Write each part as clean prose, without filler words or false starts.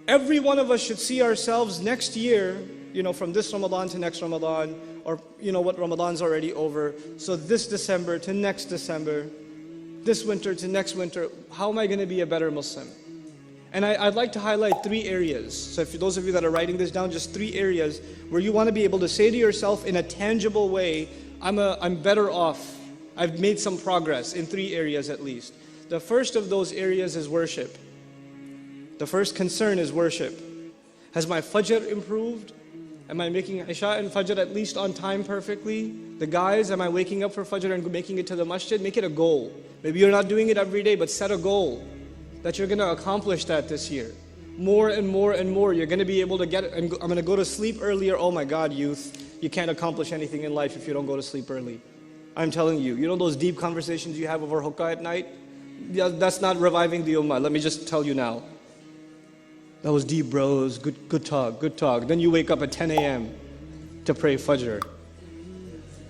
Every one of us should see ourselves next year, from this Ramadan to next Ramadan, or what, Ramadan's already over. So this December to next December, this winter to next winter, how am I going to be a better Muslim? And I'd like to highlight 3 areas. So if those of you that are writing this down, just 3 areas where you want to be able to say to yourself in a tangible way, I'm better off. I've made some progress in 3 areas at least. The first of those areas is worship. The first concern is worship. Has my Fajr improved? Am I making Isha and Fajr at least on time perfectly? The guys, am I waking up for Fajr and making it to the masjid? Make it a goal. Maybe you're not doing it every day, but set a goal that you're going to accomplish that this year. More and more and more, you're going to be able to get it. I'm going to go to sleep earlier. Oh my God, youth, you can't accomplish anything in life if you don't go to sleep early. I'm telling you, those deep conversations you have over hookah at night? Yeah, that's not reviving the ummah. Let me just tell you now. That was deep, bros. Good talk, good talk. Then you wake up at 10 a.m. to pray Fajr.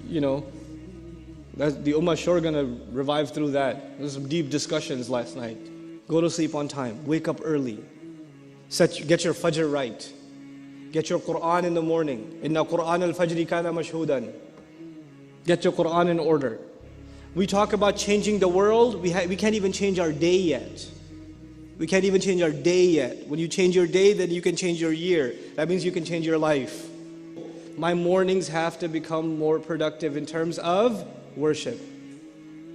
The ummah sure gonna revive through that. There's some deep discussions last night. Go to sleep on time. Wake up early. Get your Fajr right. Get your Quran in the morning. Inna Quran al-Fajri kana mashhudan. Get your Quran in order. We talk about changing the world. We can't even change our day yet. We can't even change our day yet. When you change your day, then you can change your year. That means you can change your life. My mornings have to become more productive in terms of worship.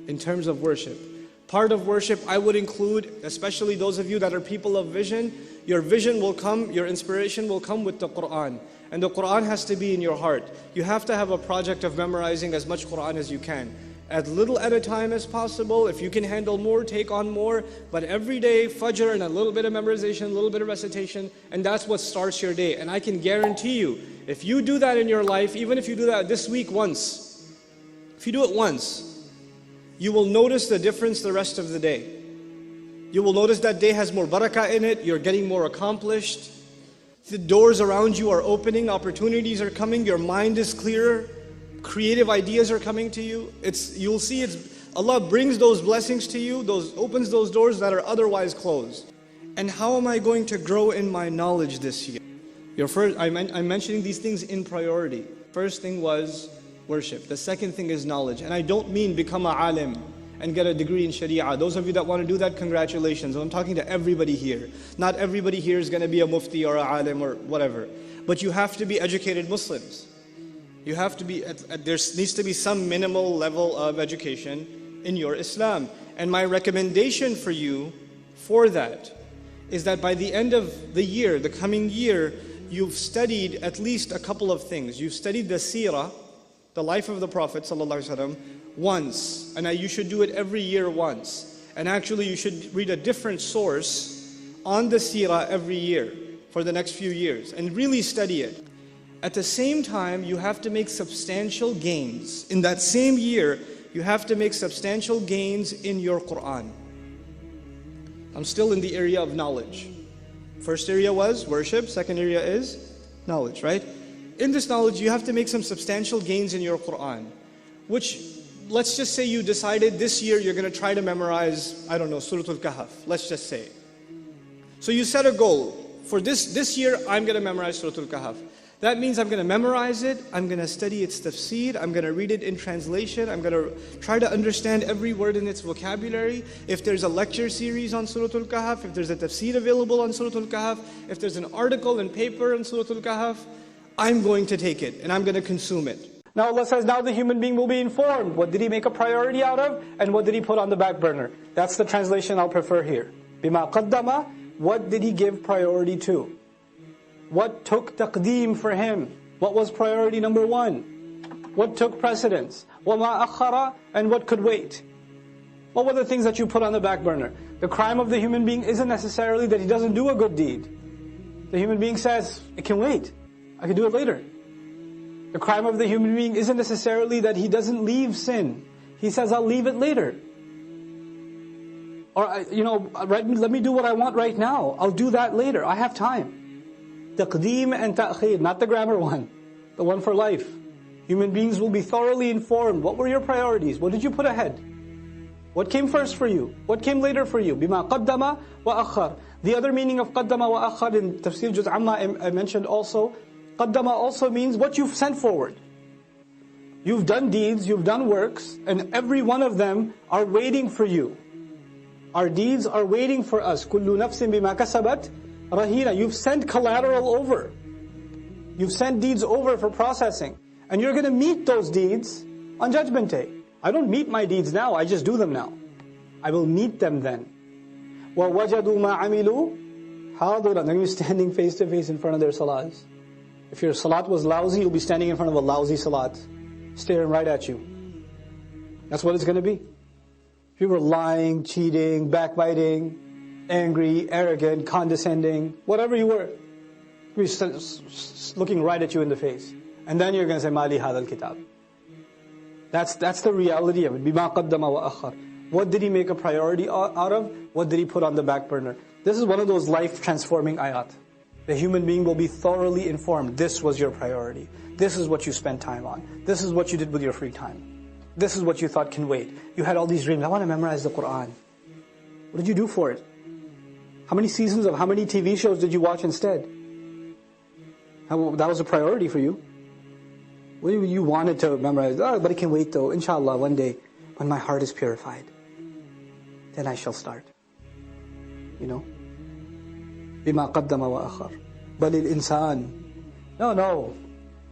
In terms of worship. Part of worship I would include, especially those of you that are people of vision, your vision will come, your inspiration will come with the Quran. And the Quran has to be in your heart. You have to have a project of memorizing as much Quran as you can. As little at a time as possible. If you can handle more, take on more. But every day, Fajr and a little bit of memorization, a little bit of recitation, and that's what starts your day. And I can guarantee you, if you do that in your life, even if you do that this week once, if you do it once, you will notice the difference the rest of the day. You will notice that day has more barakah in it, you're getting more accomplished. The doors around you are opening, opportunities are coming, your mind is clearer. Creative ideas are coming to you. You'll see Allah brings those blessings to you, opens those doors that are otherwise closed. And how am I going to grow in my knowledge this year? I'm mentioning these things in priority. First thing was worship. The second thing is knowledge. And I don't mean become a alim and get a degree in Sharia. Those of you that want to do that, congratulations. I'm talking to everybody here. Not everybody here is going to be a mufti or a alim or whatever. But you have to be educated Muslims. You have to be, there needs to be some minimal level of education in your Islam. And my recommendation for you for that is that by the end of the year, the coming year, you've studied at least a couple of things. You've studied the seerah, the life of the Prophet ﷺ, once. And you should do it every year once. And actually you should read a different source on the seerah every year for the next few years and really study it. At the same time, you have to make substantial gains. In that same year, you have to make substantial gains in your Quran. I'm still in the area of knowledge. First area was worship, second area is knowledge, right? In this knowledge, you have to make some substantial gains in your Quran. Which, let's just say you decided this year you're going to try to memorize, I don't know, Surah Al-Kahf, let's just say. So you set a goal. For this year, I'm going to memorize Surah Al-Kahf. That means I'm going to memorize it, I'm going to study its tafsir, I'm going to read it in translation, I'm going to try to understand every word in its vocabulary. If there's a lecture series on Surah Al-Kahf, if there's a tafsir available on Surah Al-Kahf, if there's an article and paper on Surah Al-Kahf, I'm going to take it and I'm going to consume it. Now Allah says, now the human being will be informed. What did he make a priority out of? And what did he put on the back burner? That's the translation I'll prefer here. بِمَا قَدَّمَ, what did he give priority to? What took taqdeem for him? What was priority number 1? What took precedence? وَمَا أَخَّرَ, and what could wait? What were the things that you put on the back burner? The crime of the human being isn't necessarily that he doesn't do a good deed. The human being says, it can wait. I can do it later. The crime of the human being isn't necessarily that he doesn't leave sin. He says, I'll leave it later. Or, let me do what I want right now. I'll do that later. I have time. Taqdeem and ta'khir, not the grammar one, the one for life. Human beings will be thoroughly informed. What were your priorities? What did you put ahead? What came first for you? What came later for you? بِمَا قَدَّمَ وَأَخَّرَ. The other meaning of qaddama wa akhar in Tafsir Juz Amma I mentioned also, qaddama also means what you've sent forward. You've done deeds, you've done works, and every one of them are waiting for you. Our deeds are waiting for us. Kullu nafsin bima kasabat rahina. You've sent collateral over. You've sent deeds over for processing. And you're going to meet those deeds on Judgment Day. I don't meet my deeds now, I just do them now. I will meet them then. وَوَجَدُوا مَا عَمِلُوا حَاضِرًا. They're going to be standing face to face in front of their salats. If your salat was lousy, you'll be standing in front of a lousy salat, staring right at you. That's what it's going to be. If you were lying, cheating, backbiting, angry, arrogant, condescending, whatever you were, you'll be looking right at you in the face. And then you're going to say, مَالِ هَذَا الْكِتَابِ. That's the reality of it. بِمَا قَدَّمَ وَأَخَّرَ. What did he make a priority out of? What did he put on the back burner? This is one of those life-transforming ayat. The human being will be thoroughly informed. This was your priority. This is what you spent time on. This is what you did with your free time. This is what you thought can wait. You had all these dreams. I want to memorize the Qur'an. What did you do for it? How many seasons of how many TV shows did you watch instead? That was a priority for you. What you wanted to memorize? Oh, but it can wait though. Inshallah, one day when my heart is purified, then I shall start. You know? بِمَا قَدَّمَ وَأَخَرَ بَلِ الْإِنسَانِ. No.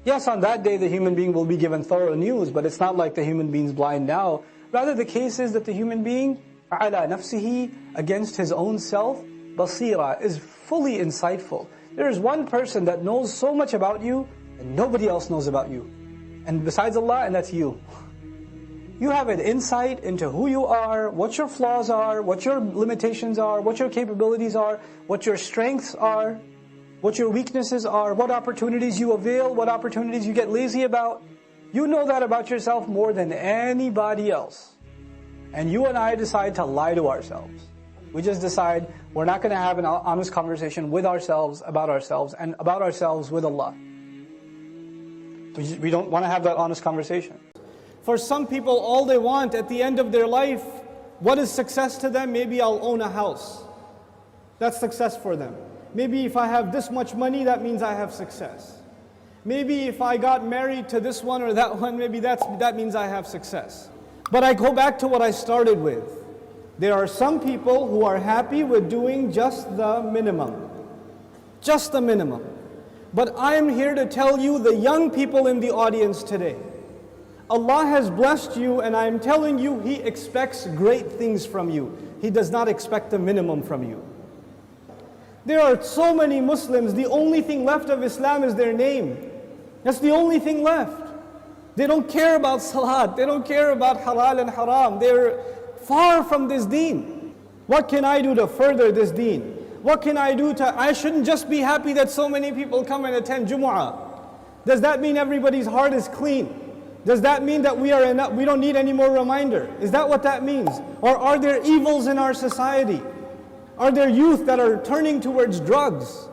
Yes, on that day the human being will be given thorough news, but it's not like the human being's blind now. Rather the case is that the human being, عَلَى نَفْسِهِ, against his own self, basira, is fully insightful. There is one person that knows so much about you, and nobody else knows about you. And besides Allah, and that's you. You have an insight into who you are, what your flaws are, what your limitations are, what your capabilities are, what your strengths are, what your weaknesses are, what opportunities you avail, what opportunities you get lazy about. You know that about yourself more than anybody else. And you and I decide to lie to ourselves. We just decide we're not going to have an honest conversation with ourselves, and about ourselves with Allah. We don't want to have that honest conversation. For some people, all they want at the end of their life, what is success to them? Maybe I'll own a house. That's success for them. Maybe if I have this much money, that means I have success. Maybe if I got married to this one or that one, maybe that means I have success. But I go back to what I started with. There are some people who are happy with doing just the minimum. Just the minimum. But I am here to tell you, the young people in the audience today, Allah has blessed you, and I am telling you, He expects great things from you. He does not expect the minimum from you. There are so many Muslims, the only thing left of Islam is their name. That's the only thing left. They don't care about salat, they don't care about halal and haram. They're far from this deen. What can I do to further this deen? What can I do I shouldn't just be happy that so many people come and attend Jumu'ah. Does that mean everybody's heart is clean? Does that mean that we don't need any more reminder? Is that what that means? Or are there evils in our society? Are there youth that are turning towards drugs?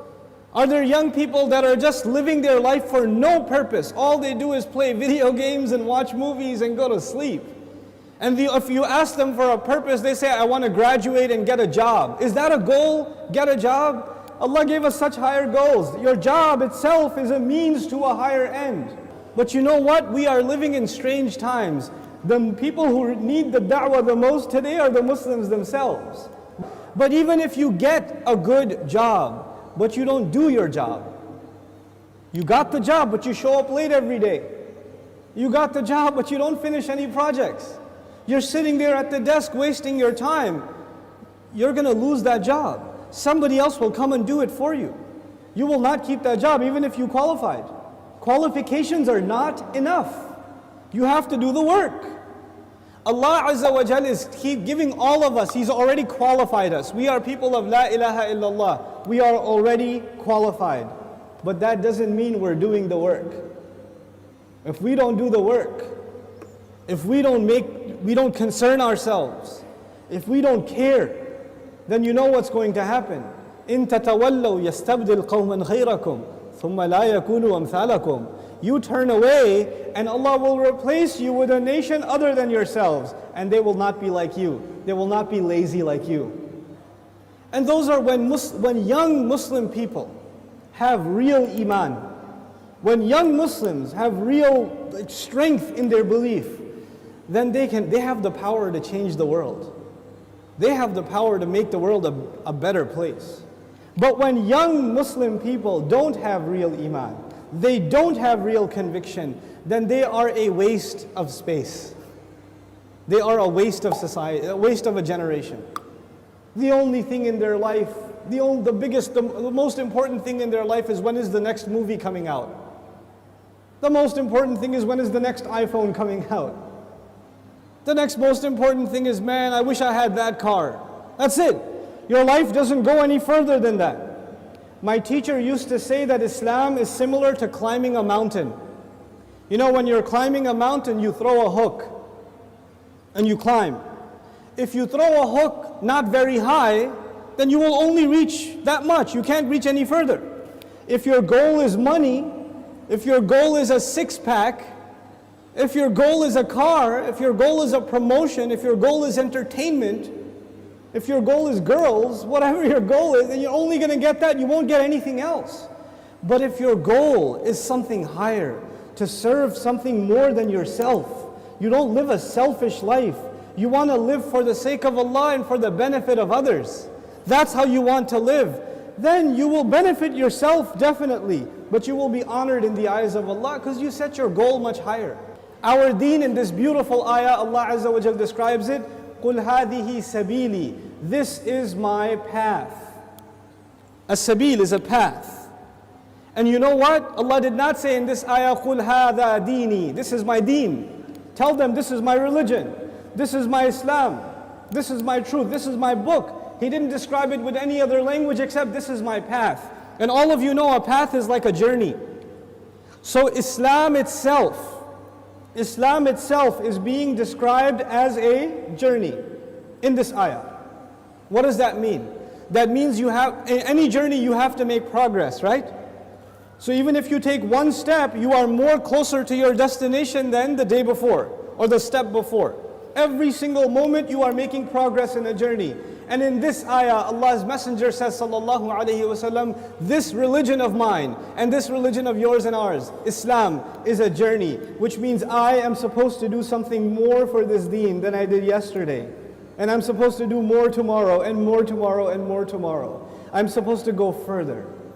Are there young people that are just living their life for no purpose? All they do is play video games and watch movies and go to sleep. And if you ask them for a purpose, they say, I want to graduate and get a job. Is that a goal? Get a job? Allah gave us such higher goals. Your job itself is a means to a higher end. But you know what? We are living in strange times. The people who need the da'wah the most today are the Muslims themselves. But even if you get a good job, but you don't do your job. You got the job, but you show up late every day. You got the job, but you don't finish any projects. You're sitting there at the desk wasting your time. You're going to lose that job. Somebody else will come and do it for you. You will not keep that job even if you qualified. Qualifications are not enough. You have to do the work. Allah Azza wa Jal is giving all of us, He's already qualified us. We are people of La ilaha illallah. We are already qualified. But that doesn't mean we're doing the work. If we don't do the work, if we don't concern ourselves, if we don't care, then you know what's going to happen. إِن تَتَوَلَّوْا يَسْتَبْدِلْ قَوْمًا غَيْرَكُمْ ثُمَّ لَا يَكُونُوا أَمْثَالَكُمْ. You turn away and Allah will replace you with a nation other than yourselves, and they will not be like you. They will not be lazy like you. And those are when young Muslim people have real iman, when young Muslims have real strength in their belief, then they have the power to change the world. They have the power to make the world a better place. But when young Muslim people don't have real iman, they don't have real conviction, then they are a waste of space. They are a waste of society, a waste of a generation. The only thing in their life, the most important thing in their life is when is the next movie coming out. The most important thing is when is the next iPhone coming out. The next most important thing is, man, I wish I had that car. That's it. Your life doesn't go any further than that. My teacher used to say that Islam is similar to climbing a mountain. You know, when you're climbing a mountain, you throw a hook and you climb. If you throw a hook not very high, then you will only reach that much. You can't reach any further. If your goal is money, if your goal is a six-pack, if your goal is a car, if your goal is a promotion, if your goal is entertainment, if your goal is girls, whatever your goal is, then you're only going to get that, you won't get anything else. But if your goal is something higher, to serve something more than yourself, you don't live a selfish life, you want to live for the sake of Allah and for the benefit of others, that's how you want to live, then you will benefit yourself definitely, but you will be honored in the eyes of Allah because you set your goal much higher. Our deen in this beautiful ayah, Allah Azza wa Jal describes it, قُلْ هَذِهِ سَبِيلِي. This is my path. A sabil is a path. And you know what? Allah did not say in this ayah, قُلْ هَذَا دِينِي. This is my deen. Tell them this is my religion. This is my Islam. This is my truth. This is my book. He didn't describe it with any other language except this is my path. And all of you know a path is like a journey. So Islam itself is being described as a journey in this ayah. What does that mean? That means in any journey you have to make progress, right? So even if you take one step, you are more closer to your destination than the day before or the step before. Every single moment you are making progress in a journey. And in this ayah, Allah's Messenger says, sallallahu alayhi wasallam, this religion of mine and this religion of yours and ours, Islam, is a journey, which means I am supposed to do something more for this deen than I did yesterday. And I'm supposed to do more tomorrow and more tomorrow and more tomorrow. I'm supposed to go further.